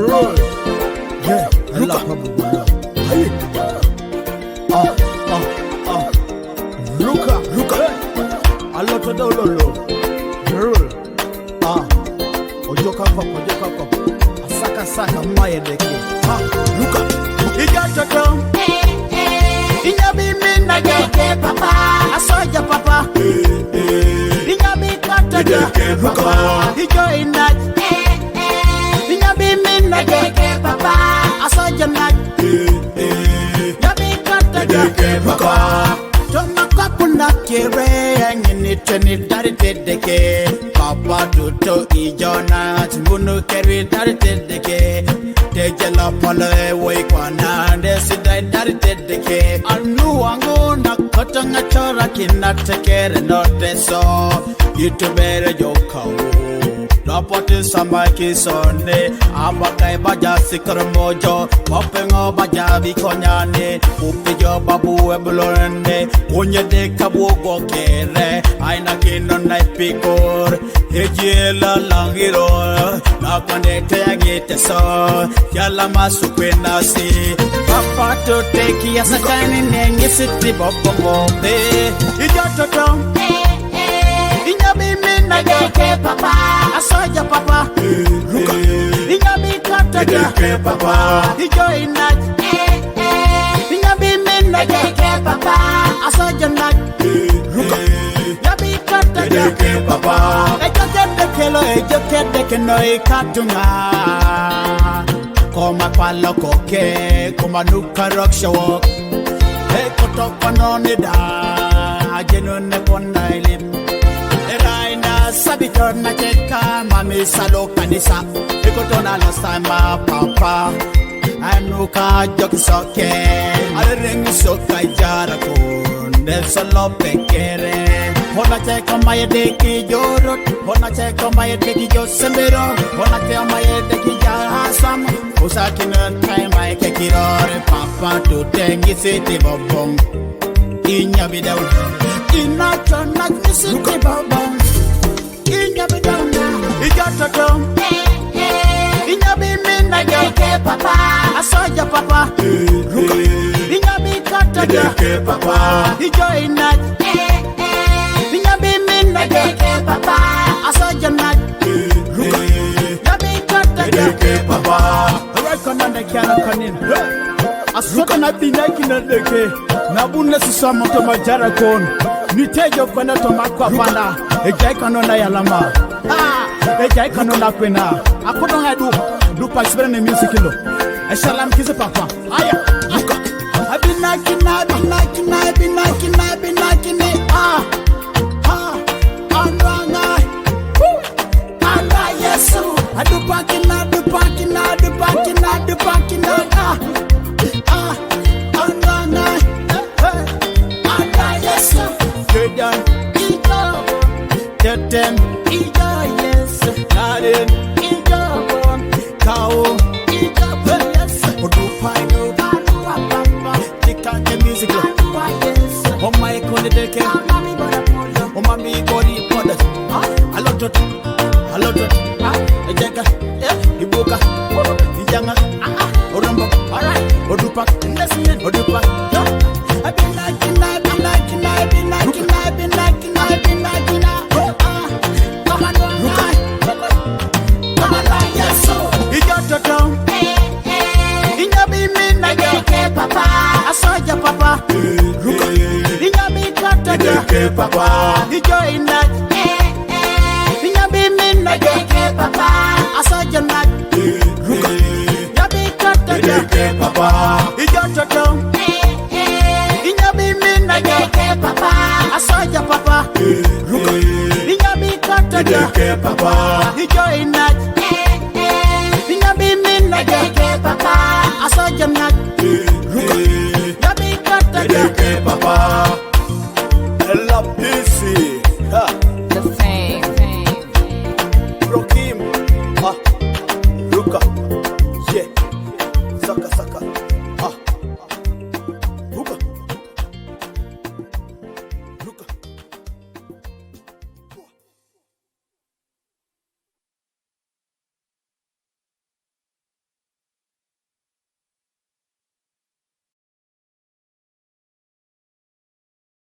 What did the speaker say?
roll. Yeah, ruka pabugulo. Hey. Ruka. Aloto dololo. Roll. Ojoka papa. Asaka mayedeke. Ruka. Igatoto. Inyabi minna geke papa. Asoja papa. Inyabi katata. Ruka. Ijoina. Inyabi minna geke papa. Asoja nat. Yabi katata. Ruka. Toma kapuna kire ngini teni dari tedeke. Papa tuto ijona tibunu keri dari tedeke. Tejela pole wei kwana desidai dari tedeke. Anu wangu na kotanga chora kina tekere no teso. Itubere jokau. Dapote samaki sonde. Abakai baja sikaramojo. Wapengo baja vikonyane. Upijo babu ebulonde. Unye de kabu gokere. Aina kino naipikor. Ejela langiro. Nakande teagite so. Yala masukwena si. Papa to teki yasakani nengi siti bobo mobe. Ijototo. Inyabi minna geke papa. Asoja papa. Ruka. Inyabi katata. Geke papa. Ijoina. Inyabi minna geke papa. Asoja nat. Ruka. Yabi katata. Geke papa. Ejokede no ikatunga. Koma palo koke. Koma nuka rock show. Hey kotoka no nida. Ajeno ne pona ilim. Eraina sabitor na cheka. Mami salo kanisa. Ekotona last time ma papa. Anuka joki soke. Ale rengi soka jara kon. Desalo pekere. Hona cheka maye deki jorot. Hona cheka maye deki josembero. Hona cheka maye deki jahasam. Usakina time maye kekirore. Papa to tengi city bobong. Inya bidaw. Inacho nagni city bobong. Inya bidaw na. Ijatoto. Inya bimina geke papa. Asoja papa. Ruka. Inya bikata geke papa. Ijoina. Geke papa, asoja nat. Ruka. Yabi kata geke papa. Alright, kananda kiana kanin. Asoka na binaki na deke. Nabuna sisama to majara kon. Nitejo kwenda to makwa panda. Ejai kanona yalama. Ejai kanona kwena. Akodo hadu. Dupa sibere ne music lo. Eshalam kise papa. Aya. Ruka. Abinaki na. Adupakina. Anranga. Anda yesu. Gedan. Ijo. Tetem. Ijo yesu. Naden. Ijo. Kao. Ijo yesu. Odupaino. Anuapapa. Tikake music. Yesu. Oma ekone deke. Oma mi gori poda. Alotot. Ejeka, ibuka, ijanga, orombo, alright, odupak, odupak, yo. I've been like, come on, yes, so. Ijototo, inyabi minna geke papa, asoja papa, ruka, inyabi kata geke papa, ijoina. Geke papa, asoja nat. Ruka. Yabi kata geke papa. Ijototo.